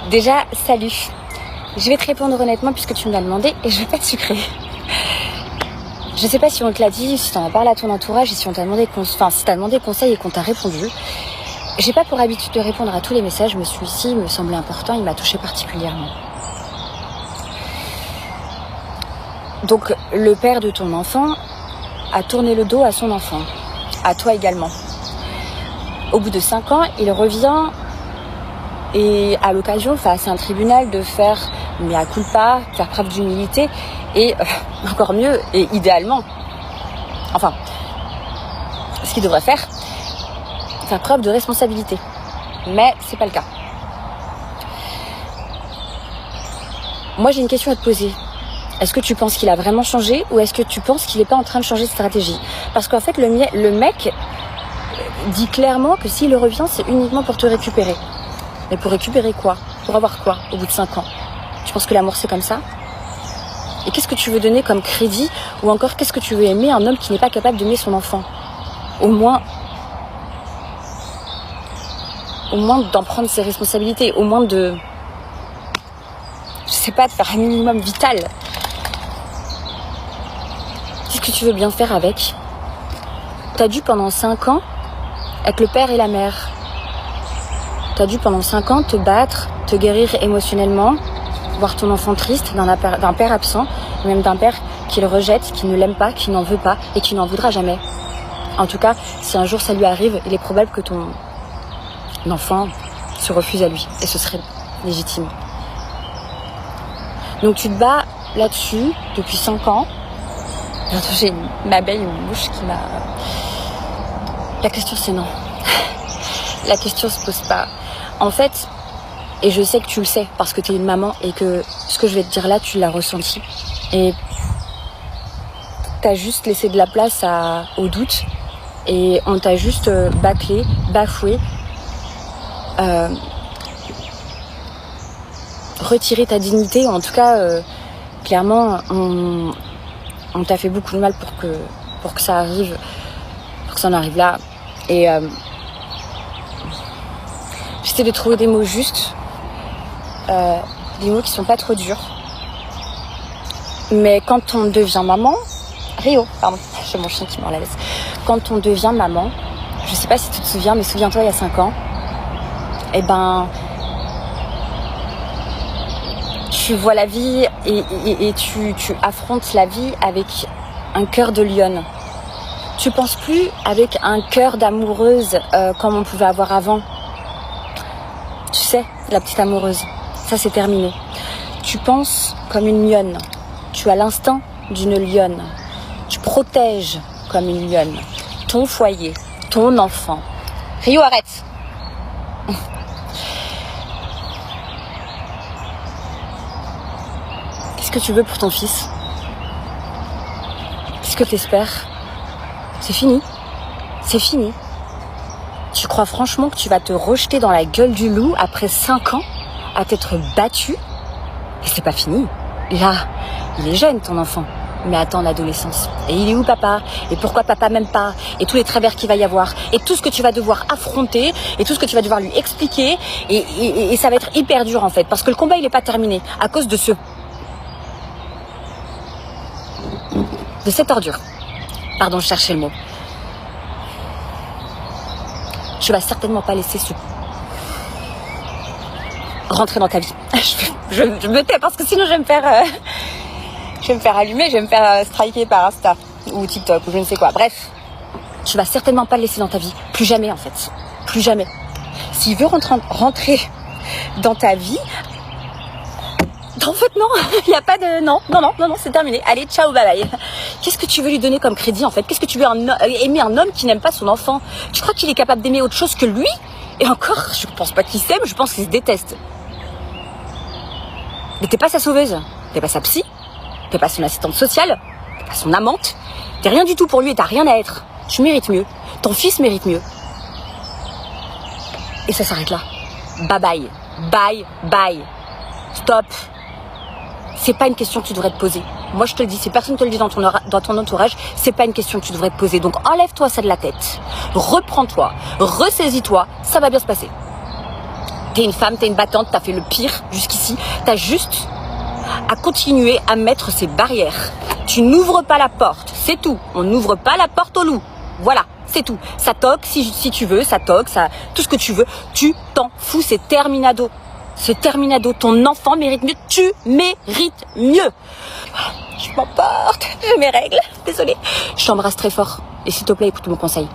Déjà, salut. Je vais te répondre honnêtement puisque tu me l'as demandé et je vais pas te sucrer. Je sais pas si on te l'a dit, si t'en as parlé à ton entourage et si on t'a demandé si t'as demandé conseil et qu'on t'a répondu. J'ai pas pour habitude de répondre à tous les messages, mais celui-ci me semblait important, il m'a touché particulièrement. Donc, le père de ton enfant a tourné le dos à son enfant, à toi également. Au bout de 5 ans, il revient et à l'occasion, face à un tribunal, de faire mea culpa, faire preuve d'humilité et encore mieux, et idéalement, enfin, ce qu'il devrait faire preuve de responsabilité. Mais c'est pas le cas. Moi, j'ai une question à te poser. Est-ce que tu penses qu'il a vraiment changé ou est-ce que tu penses qu'il n'est pas en train de changer de stratégie? Parce qu'en fait, le mec dit clairement que s'il revient, c'est uniquement pour te récupérer. Mais pour récupérer quoi? Pour avoir quoi au bout de 5 ans? Tu penses que l'amour c'est comme ça? Et qu'est-ce que tu veux donner comme crédit? Ou encore, qu'est-ce que tu veux aimer un homme qui n'est pas capable d'aimer son enfant? Au moins d'en prendre ses responsabilités, au moins de, je sais pas, de faire un minimum vital. Qu'est-ce que tu veux bien faire avec? T'as dû pendant 5 ans être le père et la mère. T'as dû pendant 5 ans te battre, te guérir émotionnellement, voir ton enfant triste d'un père absent, même d'un père qui le rejette, qui ne l'aime pas, qui n'en veut pas et qui n'en voudra jamais. En tout cas, si un jour ça lui arrive, il est probable que ton enfant se refuse à lui et ce serait légitime. Donc tu te bats là-dessus depuis 5 ans. Bientôt j'ai une abeille, une mouche qui m'a... La question c'est non. La question se pose pas. En fait, et je sais que tu le sais parce que tu es une maman et que ce que je vais te dire là, tu l'as ressenti. Et t'as juste laissé de la place au doute et on t'a juste bâclé, bafoué, retiré ta dignité. En tout cas, clairement, on t'a fait beaucoup de mal pour que ça arrive, pour que ça en arrive là. Et j'essaie de trouver des mots justes, des mots qui sont pas trop durs. Mais quand on devient maman, Rio, pardon, j'ai mon chien qui mord la laisse. Quand on devient maman, je sais pas si tu te souviens, mais souviens-toi, il y a 5 ans, eh ben, tu vois la vie et tu affrontes la vie avec un cœur de lionne. Tu penses plus avec un cœur d'amoureuse comme on pouvait avoir avant. Tu sais, la petite amoureuse, ça c'est terminé. Tu penses comme une lionne. Tu as l'instinct d'une lionne. Tu protèges comme une lionne ton foyer, ton enfant. Rio, arrête. Qu'est-ce que tu veux pour ton fils? Qu'est-ce que t'espères? C'est fini. C'est fini. Tu crois franchement que tu vas te rejeter dans la gueule du loup après 5 ans à t'être battu? Et c'est pas fini. Là, il est jeune ton enfant, mais attends l'adolescence. Et il est où papa? Et pourquoi papa m'aime pas? Et tous les travers qu'il va y avoir. Et tout ce que tu vas devoir affronter. Et tout ce que tu vas devoir lui expliquer. Et ça va être hyper dur en fait. Parce que le combat il est pas terminé. À cause de cette ordure. Pardon, je cherchais le mot. Je vas certainement pas laisser rentrer dans ta vie. Je me tais parce que sinon je vais me faire allumer, je vais me faire striker par Insta ou TikTok ou je ne sais quoi. Bref, tu vas certainement pas le laisser dans ta vie. Plus jamais en fait. Plus jamais. S'il veut rentrer dans ta vie, en fait non, il n'y a pas de... Non, c'est terminé. Allez, ciao, bye bye. Qu'est-ce que tu veux lui donner comme crédit en fait? Qu'est-ce que tu veux aimer un homme qui n'aime pas son enfant? Tu crois qu'il est capable d'aimer autre chose que lui? Et encore, je pense pas qu'il s'aime, je pense qu'il se déteste. Mais t'es pas sa sauveuse, t'es pas sa psy, t'es pas son assistante sociale, t'es pas son amante, t'es rien du tout pour lui et t'as rien à être. Tu mérites mieux, ton fils mérite mieux. Et ça s'arrête là. Bye bye, bye bye, stop. C'est pas une question que tu devrais te poser. Moi je te le dis, si personne te le dit dans ton entourage, c'est pas une question que tu devrais te poser. Donc enlève-toi ça de la tête, reprends-toi, ressaisis-toi, ça va bien se passer. T'es une femme, t'es une battante, t'as fait le pire jusqu'ici. T'as juste à continuer à mettre ces barrières. Tu n'ouvres pas la porte, c'est tout. On n'ouvre pas la porte au loup. Voilà, c'est tout. Ça toque si tu veux, ça toque, ça, tout ce que tu veux. Tu t'en fous, c'est terminado. C'est terminado. Ton enfant mérite mieux. Tu mérites mieux. Je m'emporte. J'ai mes règles. Désolée. Je t'embrasse très fort. Et s'il te plaît, écoute mon conseil.